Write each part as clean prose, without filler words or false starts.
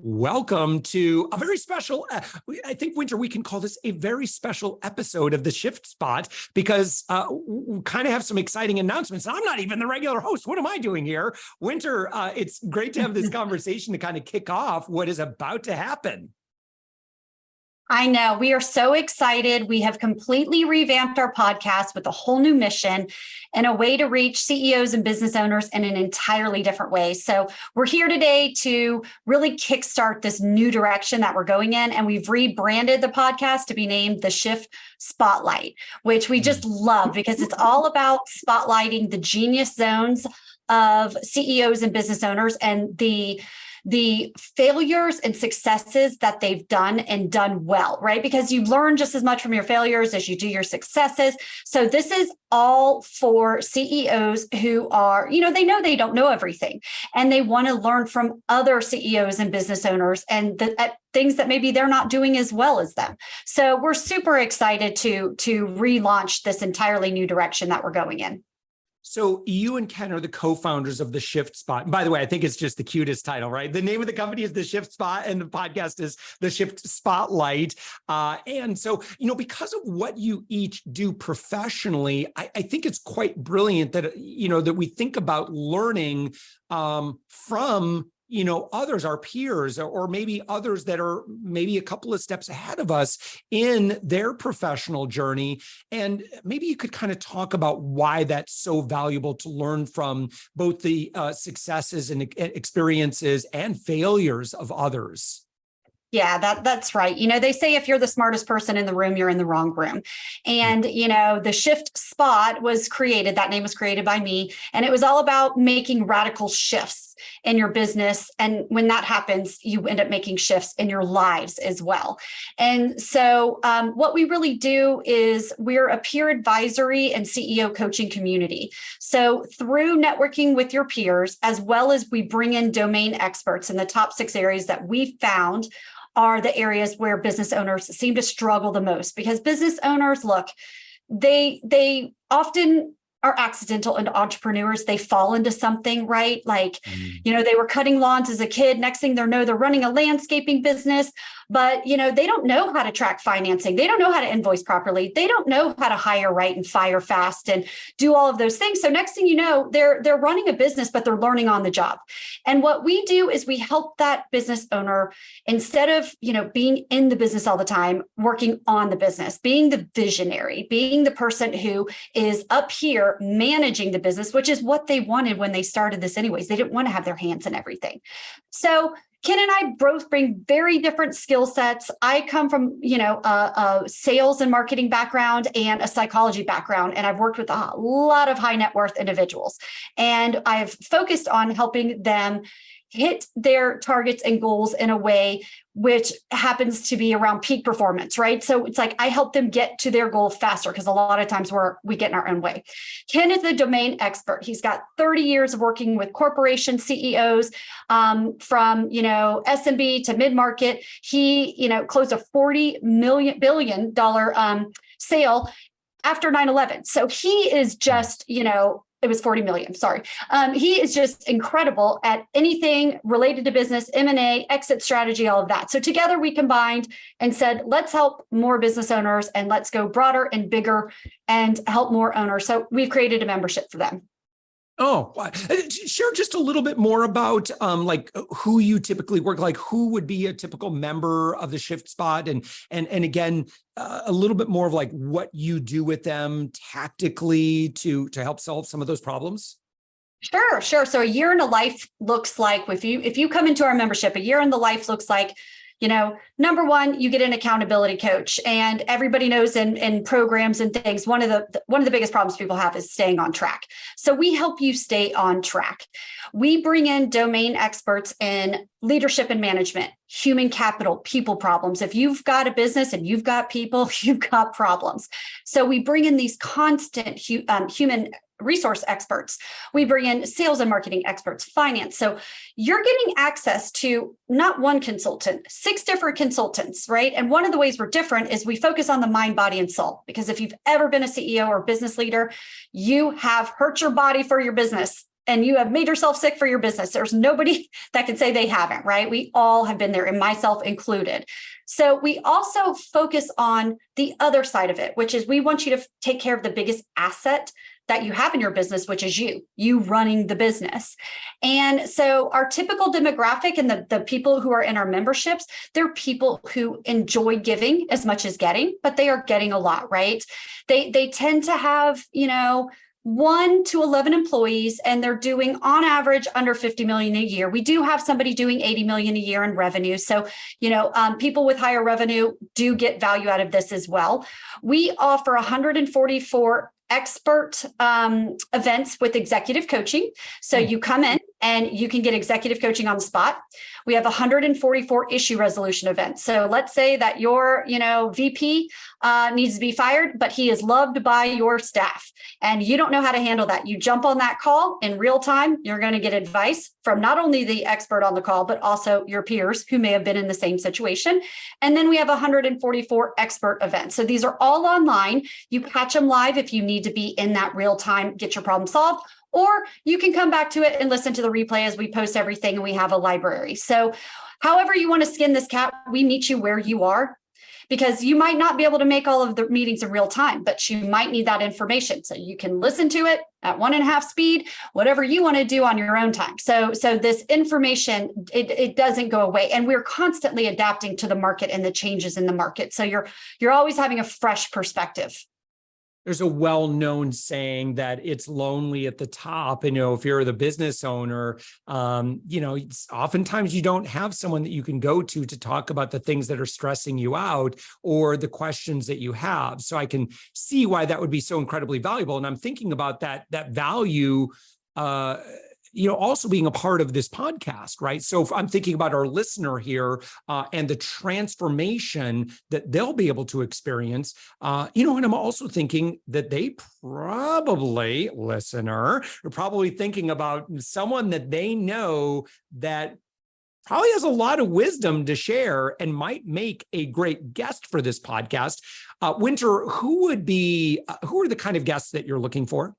Welcome to a very special, I think, Winter, we can call this a very special episode of The Shift Spot because we kind of have some exciting announcements. I'm not even the regular host. What am I doing here? Winter, it's great to have this conversation to kind of kick off what is about to happen. I know. We are so excited. We have completely revamped our podcast with a whole new mission and a way to reach CEOs and business owners in an entirely different way. So we're here today to really kickstart this new direction that we're going in. And we've rebranded the podcast to be named The Shift Spotlight, which we just love because it's all about spotlighting the genius zones of CEOs and business owners and the failures and successes that they've done and done well, right? Because you learn just as much from your failures as you do your successes. So this is all for CEOs who are, they know they don't know everything and they want to learn from other CEOs and business owners and things that maybe they're not doing as well as them. So we're super excited to relaunch this entirely new direction that we're going in. So you and Ken are the co-founders of The Shift Spot. And by the way, I think it's just the cutest title, right? The name of the company is The Shift Spot and the podcast is The Shift Spotlight. And so, because of what you each do professionally, I think it's quite brilliant that, that we think about learning from others, our peers, or maybe others that are maybe a couple of steps ahead of us in their professional journey. And maybe you could kind of talk about why that's so valuable to learn from both the successes and experiences and failures of others. Yeah, that's right. They say if you're the smartest person in the room, you're in the wrong room. And, the Shift Spot was created, that name was created by me, and it was all about making radical shifts in your business. And when that happens, you end up making shifts in your lives as well. And so what we really do is we're a peer advisory and CEO coaching community. So through networking with your peers, as well as we bring in domain experts in the top 6 areas that we found are the areas where business owners seem to struggle the most, because business owners, look, they often are accidental into entrepreneurs. They fall into something, right? Like, they were cutting lawns as a kid. Next thing they know, they're running a landscaping business, but, they don't know how to track financing. They don't know how to invoice properly. They don't know how to hire right and fire fast and do all of those things. So next thing you know, they're running a business, but they're learning on the job. And what we do is we help that business owner, instead of, being in the business all the time, working on the business, being the visionary, being the person who is up here managing the business, which is what they wanted when they started this anyways. They didn't want to have their hands in everything. So Ken and I both bring very different skill sets. I come from, a sales and marketing background and a psychology background, and I've worked with a lot of high net worth individuals. And I've focused on helping them hit their targets and goals in a way which happens to be around peak performance, right? So it's like I help them get to their goal faster because a lot of times we get in our own way. Ken is a domain expert. He's got 30 years of working with corporation CEOs from, SMB to mid-market. He, closed a $40 billion sale after 9/11. So he is just, it was 40 million. Sorry. He is just incredible at anything related to business, M&A, exit strategy, all of that. So together we combined and said, let's help more business owners and let's go broader and bigger and help more owners. So we've created a membership for them. Oh, share just a little bit more about who you typically work, like who would be a typical member of the Shift Spot, and again, a little bit more of like what you do with them tactically to help solve some of those problems. Sure. So a year in the life looks like, if you come into our membership, a year in the life looks like, number one, you get an accountability coach, and everybody knows in programs and things, one of the biggest problems people have is staying on track. So we help you stay on track. We bring in domain experts in leadership and management, human capital, people problems. If you've got a business and you've got people, you've got problems. So we bring in these constant human resource experts. We bring in sales and marketing experts, finance. So you're getting access to not one consultant, 6 different consultants, right? And one of the ways we're different is we focus on the mind, body, and soul. Because if you've ever been a CEO or business leader, you have hurt your body for your business. and you have made yourself sick for your business. There's nobody that can say they haven't, right? We all have been there, and myself included. So we also focus on the other side of it, which is we want you to take care of the biggest asset that you have in your business, which is you running the business. And so our typical demographic and the people who are in our memberships, they're people who enjoy giving as much as getting, but they are getting a lot, right? They tend to have, 1 to 11 employees, and they're doing on average under 50 million a year. We do have somebody doing 80 million a year in revenue. So, people with higher revenue do get value out of this as well. We offer 144 expert events with executive coaching. So you come in and you can get executive coaching on the spot. We have 144 issue resolution events. So let's say that your, VP needs to be fired, but he is loved by your staff and you don't know how to handle that. You jump on that call in real time. You're going to get advice from not only the expert on the call, but also your peers who may have been in the same situation. And then we have 144 expert events. So these are all online. You catch them live if you need to be in that real time, get your problem solved. Or you can come back to it and listen to the replay as we post everything and we have a library. So however you want to skin this cat, we meet you where you are, because you might not be able to make all of the meetings in real time, but you might need that information. So you can listen to it at 1.5 speed, whatever you want to do on your own time. So this information, it doesn't go away. And we're constantly adapting to the market and the changes in the market. So you're always having a fresh perspective. There's a well-known saying that it's lonely at the top. And, if you're the business owner, oftentimes you don't have someone that you can go to talk about the things that are stressing you out or the questions that you have. So I can see why that would be so incredibly valuable. And I'm thinking about that value, also being a part of this podcast, right? So if I'm thinking about our listener here and the transformation that they'll be able to experience, and I'm also thinking that they probably, listener, are probably thinking about someone that they know that probably has a lot of wisdom to share and might make a great guest for this podcast. Winter, who are the kind of guests that you're looking for?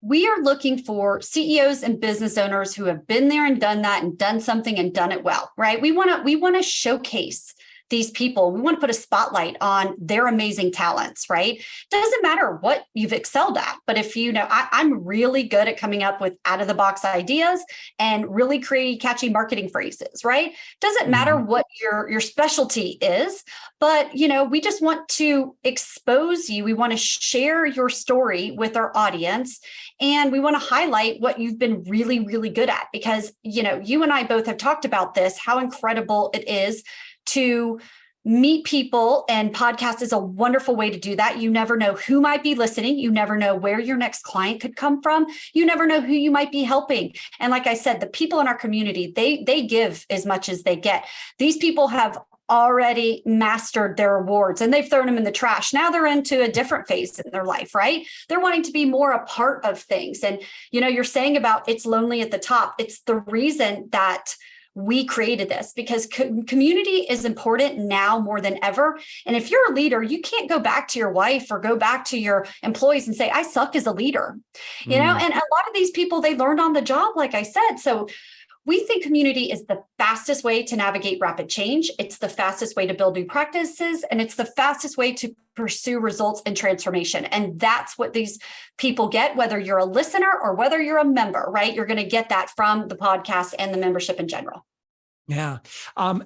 We are looking for CEOs and business owners who have been there and done that and done something and done it well, right? We want to showcase these people. We want to put a spotlight on their amazing talents, right? Doesn't matter what you've excelled at, but if I'm really good at coming up with out of the box ideas and really creating catchy marketing phrases, right? Doesn't matter what your specialty is, but we just want to expose you. We want to share your story with our audience, and we want to highlight what you've been really, really good at, because you and I both have talked about this, how incredible it is to meet people, and podcast is a wonderful way to do that. You never know who might be listening. You never know where your next client could come from. You never know who you might be helping. And like I said, the people in our community, they give as much as they get. These people have already mastered their awards and they've thrown them in the trash. Now they're into a different phase in their life, right? They're wanting to be more a part of things. And, you're saying about it's lonely at the top. It's the reason that we created this, because community is important now more than ever. And if you're a leader, you can't go back to your wife or go back to your employees and say, I suck as a leader, and a lot of these people, they learned on the job, like I said. So we think community is the fastest way to navigate rapid change. It's the fastest way to build new practices, and it's the fastest way to pursue results and transformation. And that's what these people get, whether you're a listener or whether you're a member, right? You're going to get that from the podcast and the membership in general. Yeah.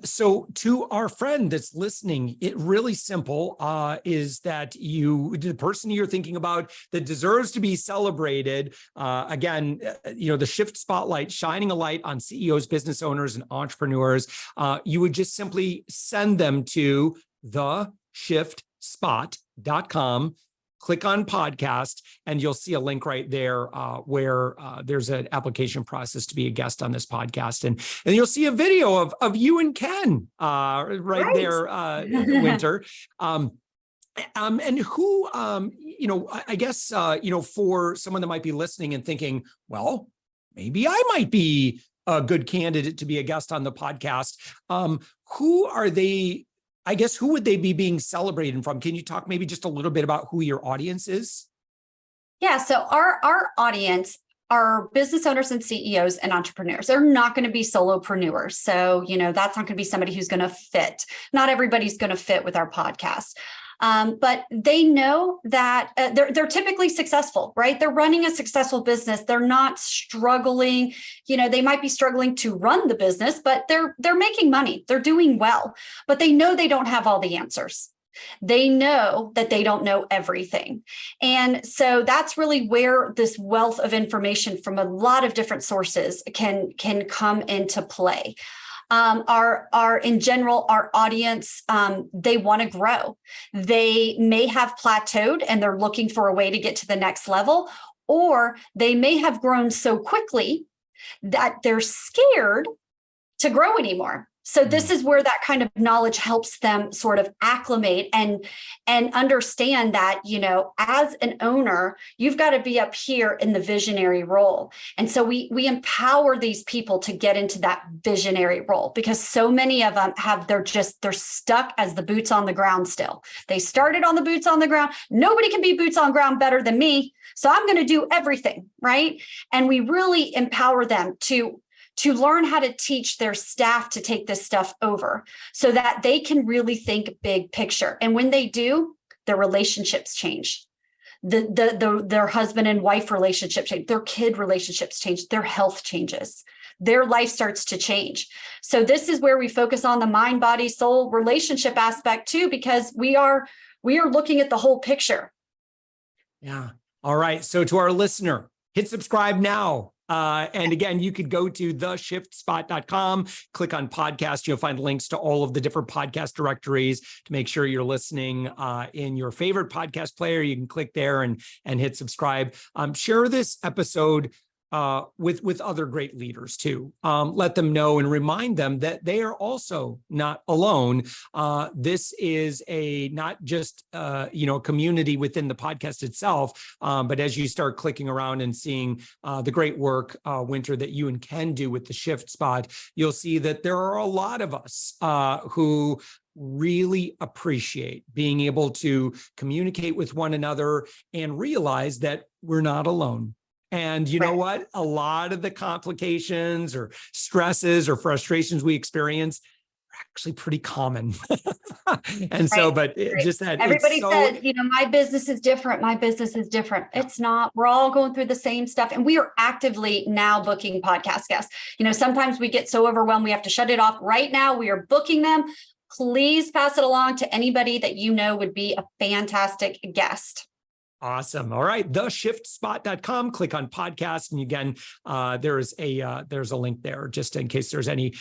So to our friend that's listening, it really simple is that the person you're thinking about that deserves to be celebrated, again, the Shift Spotlight, shining a light on CEOs, business owners, and entrepreneurs, you would just simply send them to theshiftspot.com. Click on podcast, and you'll see a link right there where there's an application process to be a guest on this podcast. And you'll see a video of you and Ken right there, Winter. And who, I guess, for someone that might be listening and thinking, well, maybe I might be a good candidate to be a guest on the podcast. Who are they? I guess, who would they be being celebrated from? Can you talk maybe just a little bit about who your audience is? Yeah, so our audience are business owners and CEOs and entrepreneurs. They're not going to be solopreneurs. So, that's not going to be somebody who's going to fit. Not everybody's going to fit with our podcast. But they know that they're typically successful, right? They're running a successful business. They're not struggling. They might be struggling to run the business, but they're making money. They're doing well, but they know they don't have all the answers. They know that they don't know everything. And so that's really where this wealth of information from a lot of different sources can come into play. In general, our audience, they want to grow. They may have plateaued and they're looking for a way to get to the next level, or they may have grown so quickly that they're scared to grow anymore. So this is where that kind of knowledge helps them sort of acclimate and understand that, as an owner, you've got to be up here in the visionary role. And so we empower these people to get into that visionary role, because so many of them they're stuck as the boots on the ground still. They started on the boots on the ground. Nobody can be boots on ground better than me. So I'm going to do everything, right? And we really empower them to learn how to teach their staff to take this stuff over so that they can really think big picture. And when they do, their relationships change. Their husband and wife relationships change, their kid relationships change, their health changes, their life starts to change. So this is where we focus on the mind, body, soul relationship aspect too, because we are looking at the whole picture. Yeah. All right. So to our listener, hit subscribe now. And again, you could go to theshiftspot.com, click on podcast. You'll find links to all of the different podcast directories to make sure you're listening in your favorite podcast player. You can click there and hit subscribe. Share this episode with other great leaders too. Let them know and remind them that they are also not alone. This is not just a community within the podcast itself, but as you start clicking around and seeing the great work, Winter, that you and Ken do with the Shift Spot, you'll see that there are a lot of us who really appreciate being able to communicate with one another and realize that we're not alone. And you know what? A lot of the complications or stresses or frustrations we experience are actually pretty common. And so, but just that everybody says, my business is different. My business is different. It's not. We're all going through the same stuff. And we are actively now booking podcast guests. Sometimes we get so overwhelmed, we have to shut it off. Right now, we are booking them. Please pass it along to anybody that would be a fantastic guest. Awesome. All right. Theshiftspot.com, click on podcast. And again, there's a link there just in case there's any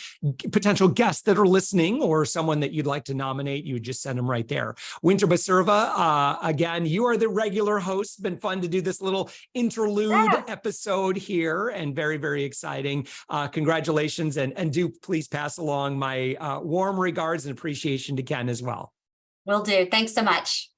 potential guests that are listening or someone that you'd like to nominate. You would just send them right there. Winter Basurva, again, you are the regular host. It's been fun to do this little interlude episode here and very, very exciting. Congratulations. And do please pass along my warm regards and appreciation to Ken as well. Will do. Thanks so much.